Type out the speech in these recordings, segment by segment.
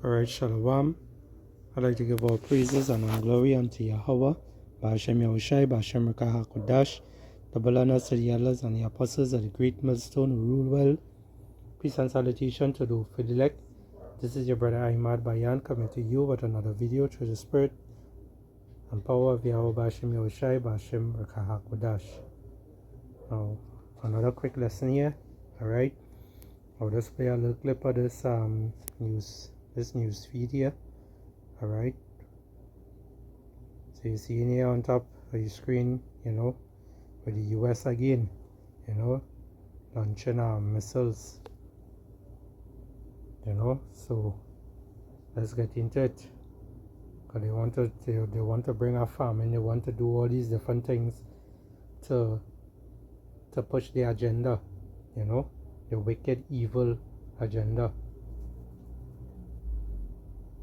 Alright, Shalom. I'd like to give all praises and all glory unto Yahweh, Ba'ashem Yahushai, Ba'ashem Rekah HaKodash, double honors to the elders and the apostles of the great millstone who rule well. Peace and salutation to the elect. This is your brother Ahmad Bayan coming to you with another video through the spirit and power of Yahweh, Ba'ashem Yahushai, Ba'ashem Rekah HaKodash. Now, another quick lesson here. Alright, I'll just play a little clip of this news feed here. Alright, so you see in here on top of your screen, with the US again, launching missiles, so let's get into it, because they want to bring a famine, they want to do all these different things to push the agenda, the wicked, evil agenda.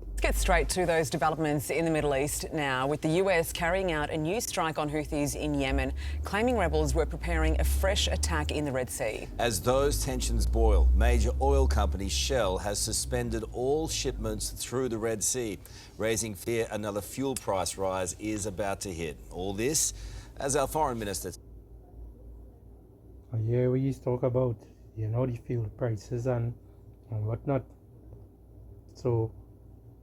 Let's get straight to those developments in the Middle East now, with the US carrying out a new strike on Houthis in Yemen, claiming rebels were preparing a fresh attack in the Red Sea. As those tensions boil, major oil company Shell has suspended all shipments through the Red Sea, raising fear another fuel price rise is about to hit. All this as our foreign minister... Here we talk about, the fuel prices and whatnot. So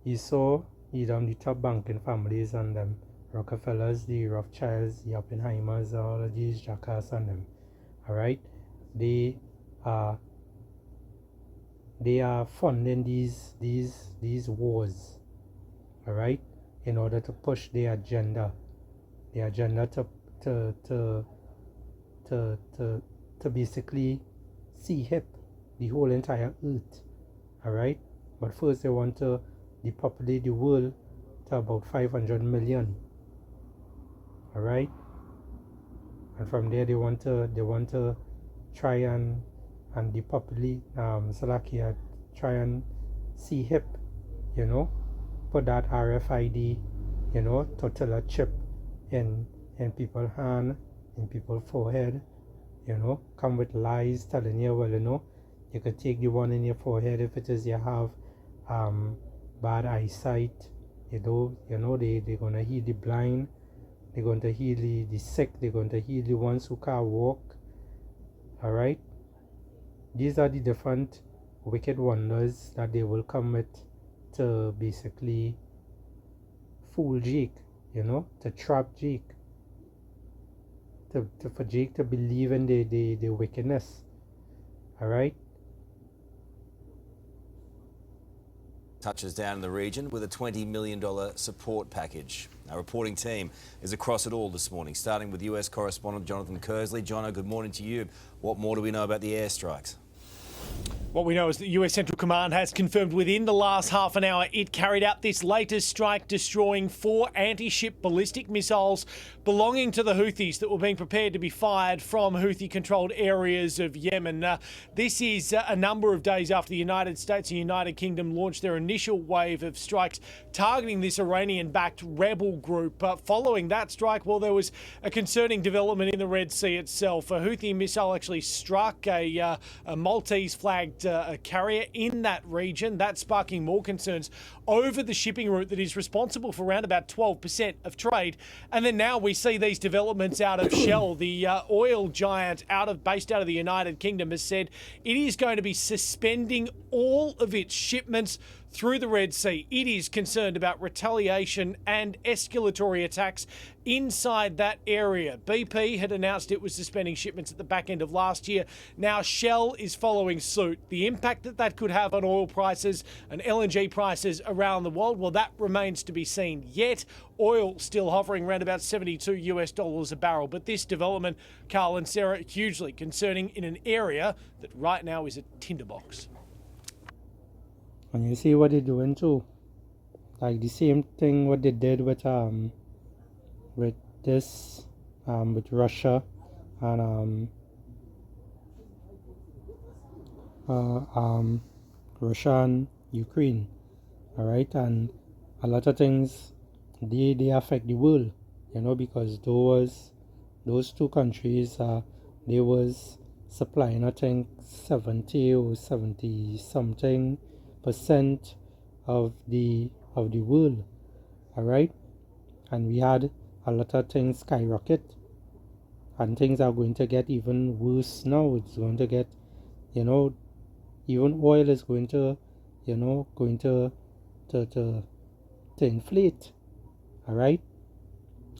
you saw the top banking families and them Rockefellers, the Rothschilds, the Oppenheimers, all of these jackass and them. Alright, they are funding these wars, alright, in order to push their agenda. The agenda to basically see hip the whole entire earth. Alright, but first they want to depopulate the world to about 500 million. Alright, and from there they want to try and depopulate Slovakia, try and see hip, put that RFID, total chip in people's hand, in people's forehead, come with lies telling you, well, you could take the one in your forehead if it is you have bad eyesight, they're gonna heal the blind, they're going to heal the sick, they're going to heal the ones who can't walk. Alright, these are the different wicked wonders that they will come with to basically fool Jake, to trap Jake, for Jake to believe in the wickedness. Alright, touches down in the region with a $20 million support package. Our reporting team is across it all this morning, starting with US correspondent Jonathan Kersley. Jono, good morning to you. What more do we know about the airstrikes? What we know is that US Central Command has confirmed within the last half an hour it carried out this latest strike, destroying 4 anti-ship ballistic missiles belonging to the Houthis that were being prepared to be fired from Houthi-controlled areas of Yemen. This is a number of days after the United States and United Kingdom launched their initial wave of strikes targeting this Iranian-backed rebel group. Following that strike, well, there was a concerning development in the Red Sea itself. A Houthi missile actually struck a Maltese-flagged carrier in that region. That's sparking more concerns over the shipping route that is responsible for around about 12% of trade. And then now we see these developments out of Shell. The oil giant based out of the United Kingdom has said it is going to be suspending all of its shipments through the Red Sea. It is concerned about retaliation and escalatory attacks inside that area. BP had announced it was suspending shipments at the back end of last year. Now Shell is following suit. The impact that could have on oil prices and LNG prices around the world, well, that remains to be seen. Yet oil still hovering around about $72 a barrel. But this development, Carl and Sarah, hugely concerning in an area that right now is a tinderbox. And you see what they're doing too, like the same thing what they did with Russia and Russia and Ukraine. Alright, and a lot of things they affect the world, because those two countries they was supplying, I think, 70 or 70 something % of the world. All right, and we had a lot of things skyrocket, and things are going to get even worse now. It's going to get, even oil is going to, to inflate. All right,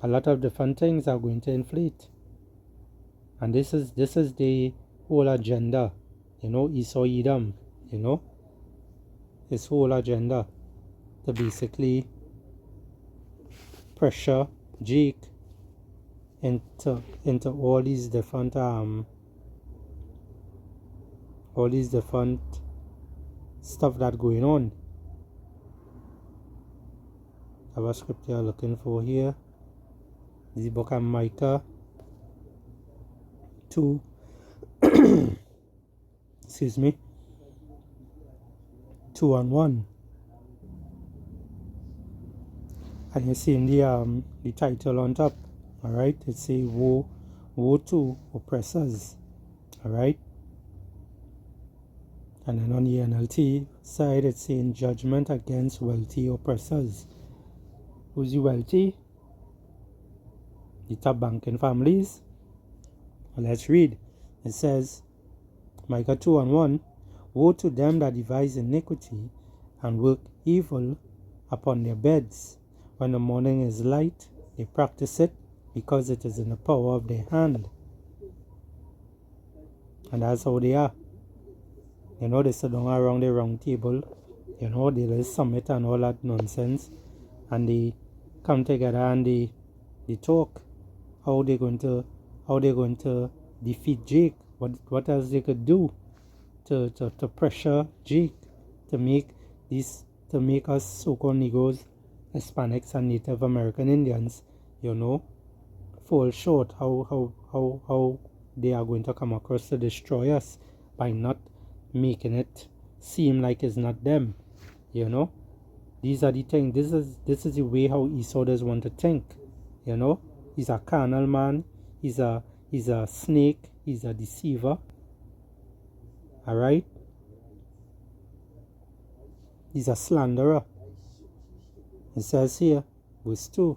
a lot of different things are going to inflate, and this is the whole agenda, Esau Edom, this whole agenda to basically pressure Jake into all these different stuff that going on. I have a scripture I'm looking for here. This is the book of Micah 2 excuse me, 2 and 1. And you see in the title on top, all right, it says woe to oppressors, all right. And then on the NLT side, it's saying judgment against wealthy oppressors. Who's the wealthy? The top banking families. Well, let's read. It says, Micah 2 and 1, woe to them that devise iniquity and work evil upon their beds. When the morning is light, they practice it because it is in the power of their hand. And that's how they are. They sit down around the round table, they will summit and all that nonsense, and they come together and they talk how they're going to defeat Jake, what else they could do to pressure Jake, to make us so-called Negroes, Hispanics and Native American Indians, fall short, how they are going to come across to destroy us by not making it seem like it's not them. These are the things. This is the way how Esau does want to think. He's a carnal man, he's a snake, he's a deceiver. Alright? He's a slanderer. It says here, verse 2,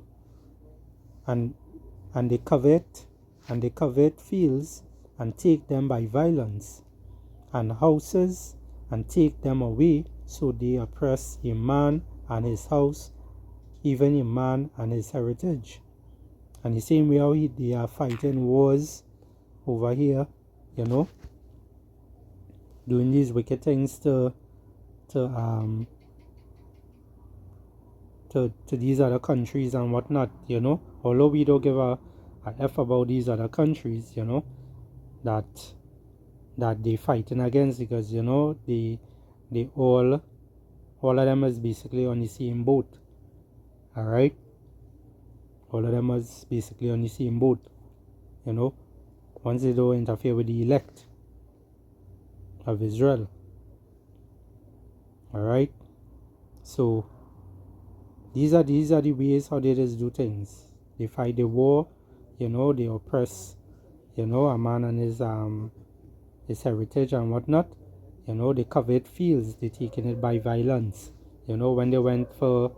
and they covet fields and take them by violence, and houses and take them away, so they oppress a man and his house, even a man and his heritage. And the same way how they are fighting wars over here, doing these wicked things to these other countries and whatnot, although we don't give a F about these other countries, that they fighting against, because they all of them is basically on the same boat. All right, all of them is basically on the same boat. Once they don't interfere with the elect of Israel. All right, so these are the ways how they just do things. They fight the war, they oppress, a man and his heritage and whatnot. They covet fields, they taking it by violence. When they went for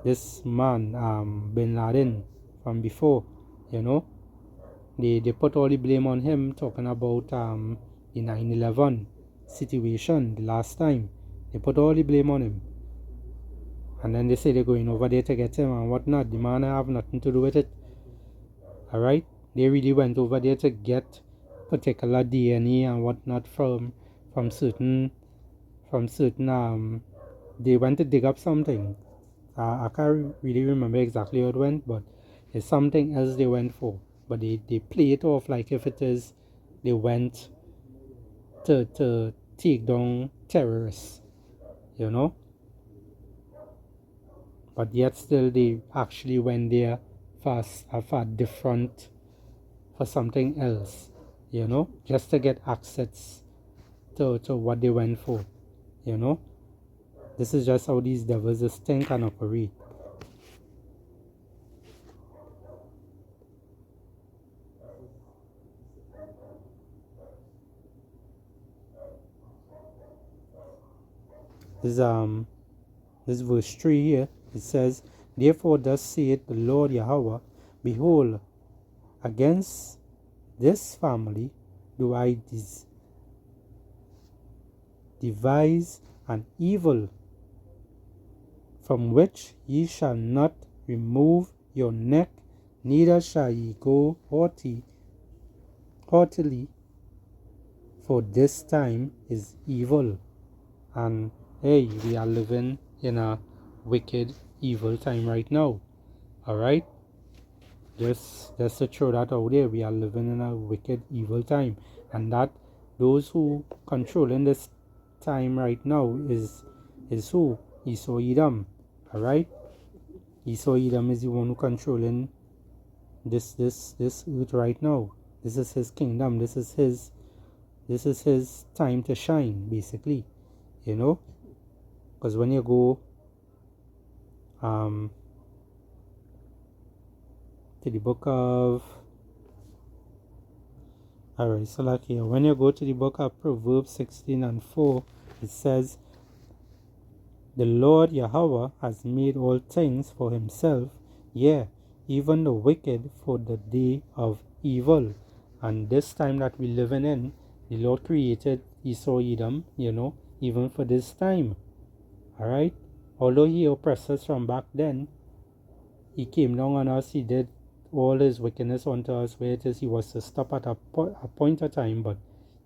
this man, Bin Laden, from before, they put all the blame on him, talking about the 9/11 situation the last time. They put all the blame on him. And then they say they're going over there to get him and whatnot. The man have nothing to do with it. Alright? They really went over there to get particular DNA and whatnot from certain they went to dig up something. I can't really remember exactly how it went, but it's something else they went for. But they play it off like if it is they went to take down terrorists, but yet still they actually went there for different, for something else, just to get access to what they went for. This is just how these devils just think and operate. this verse 3 here. It says, therefore thus saith the Lord Yahweh, behold, against this family do I devise an evil, from which ye shall not remove your neck, neither shall ye go haughtily, for this time is evil. And hey, we are living in a wicked, evil time right now. Alright? Just to throw that out there, we are living in a wicked, evil time. And that those who controlling this time right now is who? Esau Edom. Alright? Esau Edom is the one who controlling this earth right now. This is his kingdom. This is his time to shine, basically. You know? Because when you go to the book of when you go to the book of Proverbs 16:4, it says, the Lord Yahweh has made all things for himself, yea, even the wicked for the day of evil. And this time that we're living in, the Lord created Esau Edom, you know, even for this time. Alright? Although he oppressed us from back then, he came down on us, he did all his wickedness unto us, where it is he was to stop at a point of time, but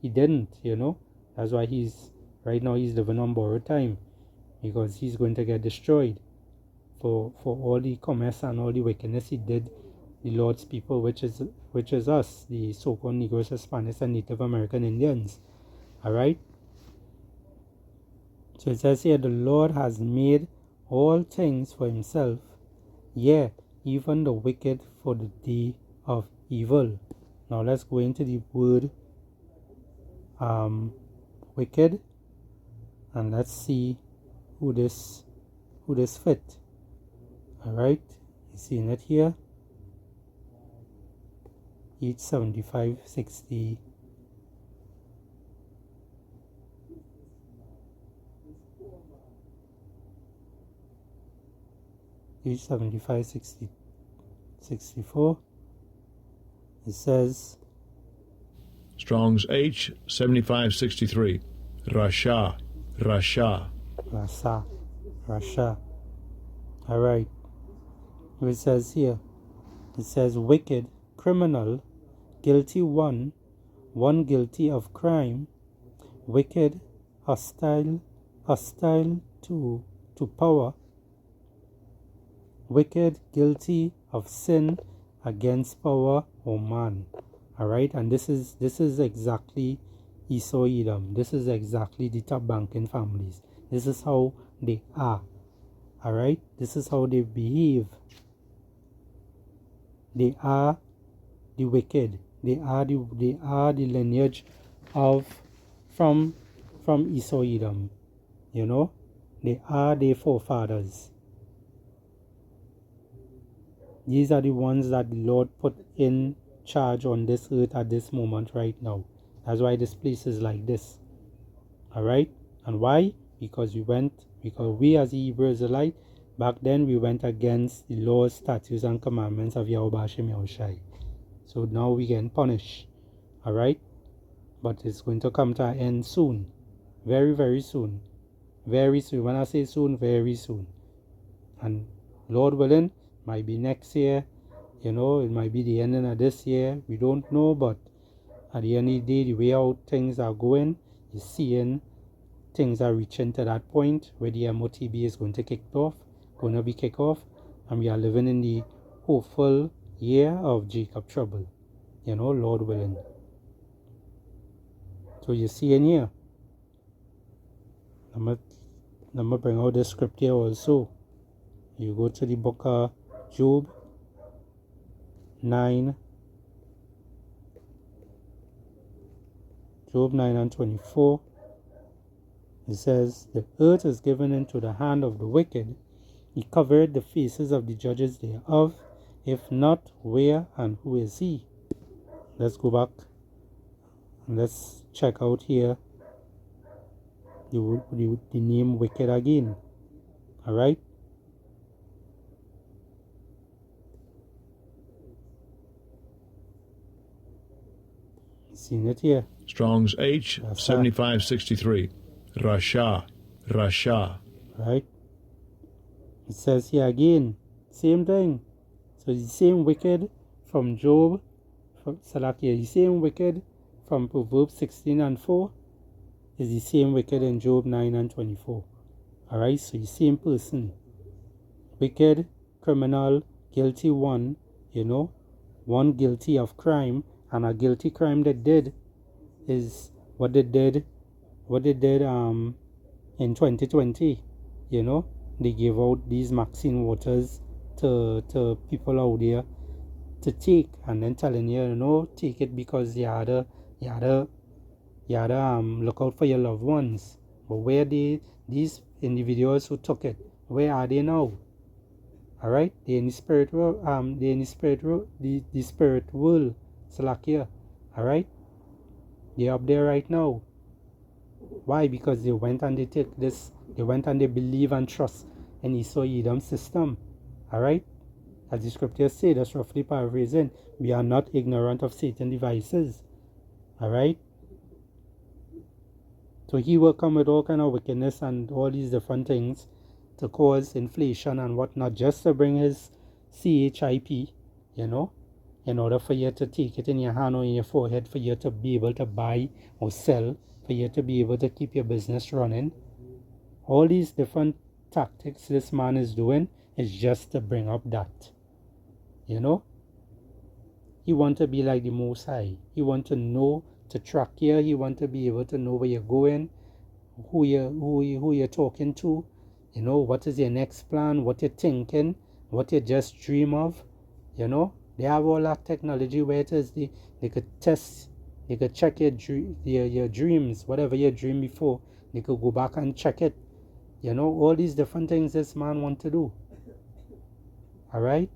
he didn't, you know. That's why right now he's living on borrowed time, because he's going to get destroyed for all the commerce and all the wickedness he did the Lord's people, which is us, the so-called Negroes, Hispanics, and Native American Indians. Alright? So it says here, the Lord has made all things for himself, yea, even the wicked for the day of evil. Now let's go into the word wicked, and let's see who this fit. Alright, you seeing it here? Each 7560. Each 7564. It says Strong's H 7563. Rasha. Rasa. Alright. It says here, it says wicked, criminal, guilty one guilty of crime, wicked, hostile to power, wicked, guilty of sin against power or man. Alright, and this is exactly Esau Edom. This is exactly the top banking families. This is how they are. Alright, this is how they behave. They are the wicked. They are the lineage from Esau Edom. You know, they are their forefathers. These are the ones that the Lord put in charge on this earth at this moment right now. That's why this place is like this. Alright? And why? Because we as the Hebrew Israelite, back then we went against the laws, statutes, and commandments of Yahweh Hashem Yahushai. So now we getting punished. Alright? But it's going to come to an end soon. Very, very soon. Very soon. When I say soon, very soon. And Lord willing, might be next year. You know, it might be the ending of this year. We don't know, but at the end of the day, the way how things are going, you're seeing things are reaching to that point where the MOTB is going to be kicked off, and we are living in the hopeful year of Jacob trouble. You know, Lord willing. So you see in here, I'm gonna bring out the script here also. You go to the book of Job 9. Job 9:24. It says, the earth is given into the hand of the wicked. He covered the faces of the judges thereof. If not, where and who is he? Let's go back and let's check out here the name wicked again. Alright? Seen it here. Strong's H 7563. Rasha. Rasha. Right? It says here again, same thing. So the same wicked from Job, from Salakia, the same wicked from Proverbs 16 and 4 is the same wicked in Job 9 and 24. Alright, so the same person. Wicked, criminal, guilty one, one guilty of crime, and a guilty crime they did is what they did in 2020. They gave out these vaccine waters to people out there to take, and then telling you, take it because you had to look out for your loved ones. But where these individuals who took it, where are they now? Alright, they're in the spirit world, the spirit world, Salakia. Alright? They're up there right now. Why? Because they went and they went and they believe and trust in the Edom system. Alright? As the scriptures say, that's roughly paraphrasing, we are not ignorant of Satan's devices. Alright? So he will come with all kind of wickedness and all these different things to cause inflation and whatnot, just to bring his CHIP, in order for you to take it in your hand or in your forehead, for you to be able to buy or sell, for you to be able to keep your business running. All these different tactics this man is doing is just to bring up that. He want to be like the Most High. He want to know, to track you. He want to be able to know where you're going, who you're talking to, what is your next plan, what you're thinking, what you just dream of. They have all that technology where it is they could test, they could check your dreams, whatever you dreamed before, they could go back and check it. All these different things this man want to do. Alright?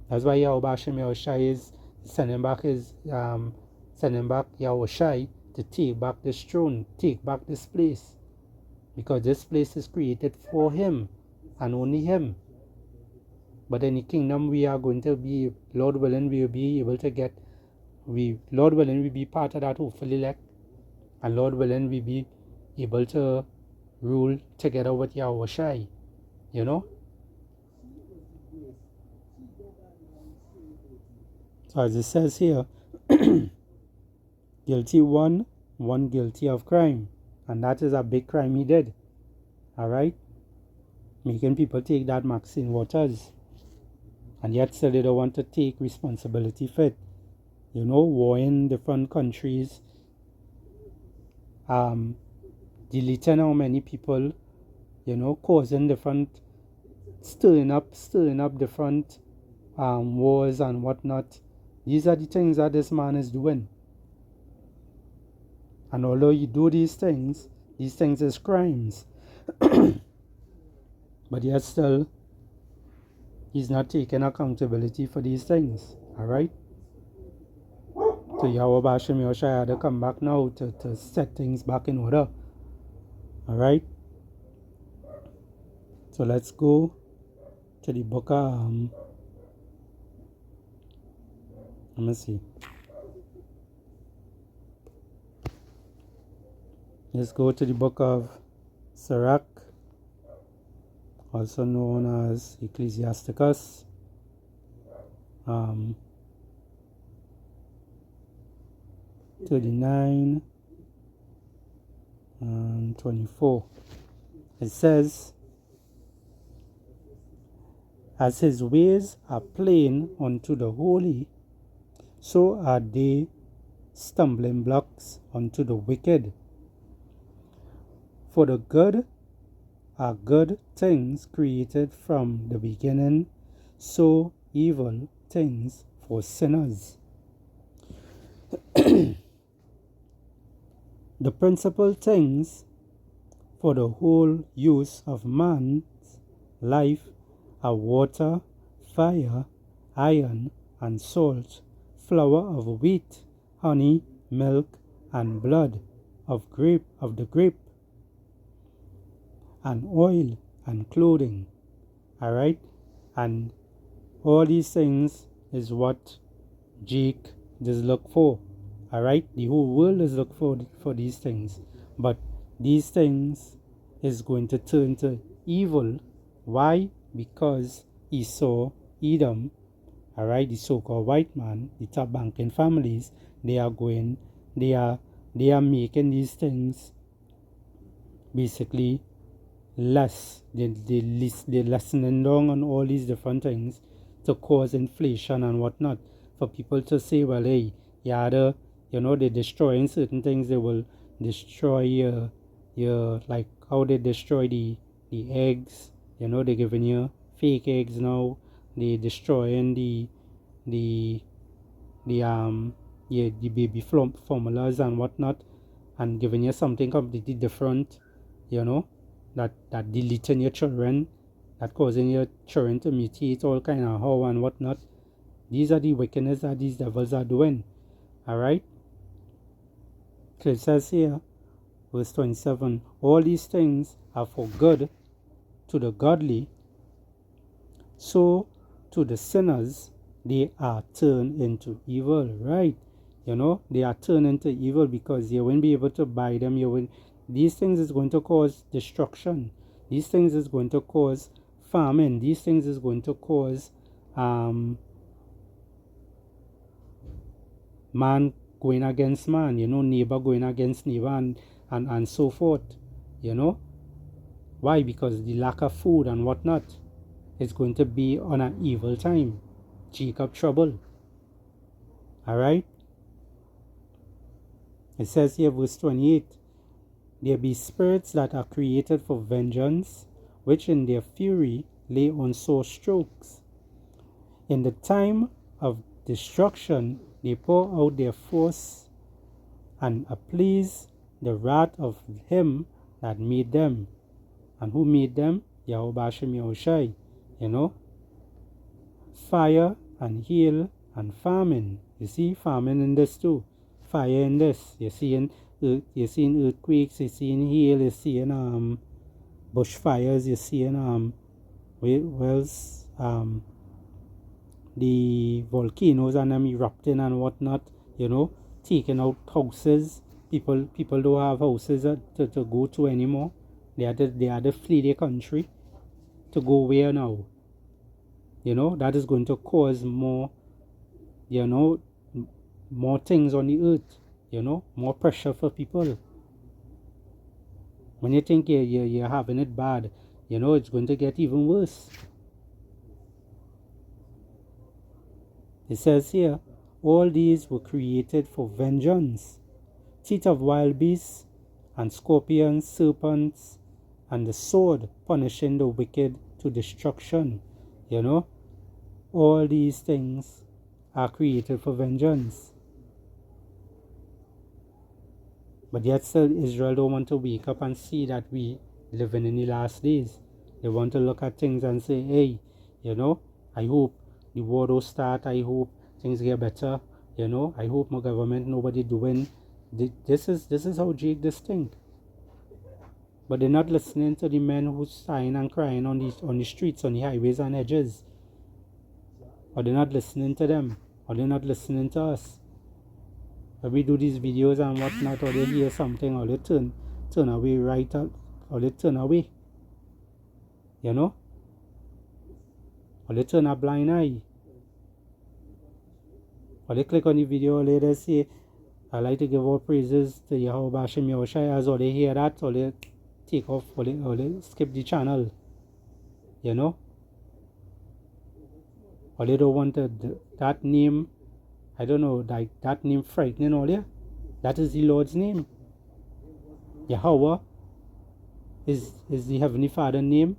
That's why Yahushai is sending back Yahushai to take back this throne, take back this place. Because this place is created for him and only him. But in the kingdom we are going to be, Lord willing, we will be able to get, Lord willing, we be part of that hopefully elect. And Lord willing, we be able to rule together with Yahushai. So as it says here, guilty one guilty of crime. And that is a big crime he did. Alright? Making people take that Maxine waters. And yet still they don't want to take responsibility for it. War in different countries. Deleting how many people, causing different, stirring up different wars and whatnot. These are the things that this man is doing. And although you do these things is crimes. But yet still, he's not taking accountability for these things. Alright? So Yahweh Bashem Yoshai had to come back now to set things back in order. Alright? So let's go to the book of let me see. Let's go to the book of Sirach, also known as Ecclesiasticus. 39 and 24. It says, as his ways are plain unto the holy, so are they stumbling blocks unto the wicked. For the good are good things created from the beginning, so evil things for sinners. The principal things for the whole use of man's life are water, fire, iron, and salt, flour of wheat, honey, milk, and blood of the grape, and oil and clothing. Alright? And all these things is what Jake does look for. Alright? The whole world is look for these things. But these things is going to turn to evil. Why? Because Esau, Edom, alright, the so-called white man, the top banking families, they are making these things basically less. They're lessening down on all these different things to cause inflation and whatnot. For people to say, well, hey, they're destroying certain things. They will destroy your like how they destroy the eggs. They're giving you fake eggs now. They destroying the baby formulas and whatnot, and giving you something completely different, that deleting your children, that causing your children to mutate all kind of how and whatnot. These are the wickedness that these devils are doing. Alright? So it says here, verse 27, all these things are for good to the godly, so to the sinners they are turned into evil. Right? They are turned into evil because you won't be able to buy them. These things is going to cause destruction. These things is going to cause famine. These things is going to cause man going against man, neighbor going against neighbor, and so forth. Why? Because the lack of food and whatnot is going to be on an evil time. Jacob trouble. Alright? It says here, verse 28, there be spirits that are created for vengeance, which in their fury lay on sore strokes. In the time of destruction they pour out their force and appease the wrath of him that made them. And who made them? Yahweh Bashem Yahushai. Fire and hail and famine. You see famine in this too. Fire in this. You're seeing earthquakes, you're seeing hail, you're seeing bushfires, you're seeing the volcanoes and them erupting and whatnot, taking out houses. People don't have houses to go to anymore. They had to flee their country to go where now? That is going to cause more, more things on the earth, more pressure for people. When you think you're having it bad, it's going to get even worse. It says here, all these were created for vengeance. Teeth of wild beasts and scorpions, serpents, and the sword punishing the wicked to destruction. All these things are created for vengeance. But yet still Israel don't want to wake up and see that we living in the last days. They want to look at things and say, hey, I hope the war don't start. I hope things get better. I hope my government, nobody doing. This is how Jake this think. But they're not listening to the men who sighing and crying on the streets, on the highways and edges. Or they're not listening to them. Or they're not listening to us. When we do these videos and whatnot, or they hear something, or they turn away right up, or they turn away. Or they turn a blind eye. Or they click on the video, or they say, I like to give all praises to Yahweh Bashem Yahushai, as or they hear that, or they take off, or they skip the channel. Or they don't want that name, I don't know, like that name frightening all there. That is the Lord's name. Yahweh is the Heavenly Father name.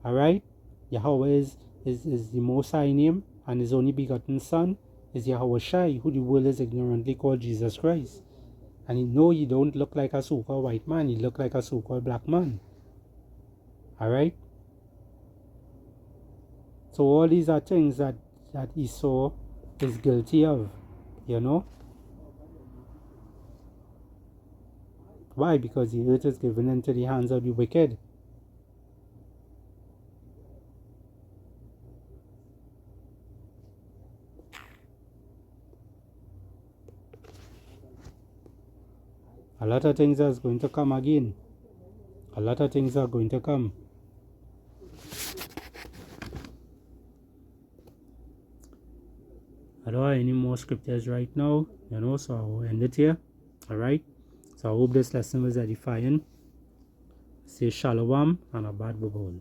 Alright? Yahweh is the Most High name, and His only begotten Son is Yahweh Shai, who the world is ignorantly called Jesus Christ. And you don't look like a so-called white man, you look like a so-called black man. Alright? So all these are things that Esau is guilty of, Why? Because the earth is given into the hands of the wicked. A lot of things are going to come again. A lot of things are going to come. I don't have any more scriptures right now, so I'll end it here. Alright? So I hope this lesson was edifying. Say shalom and a bad bubble.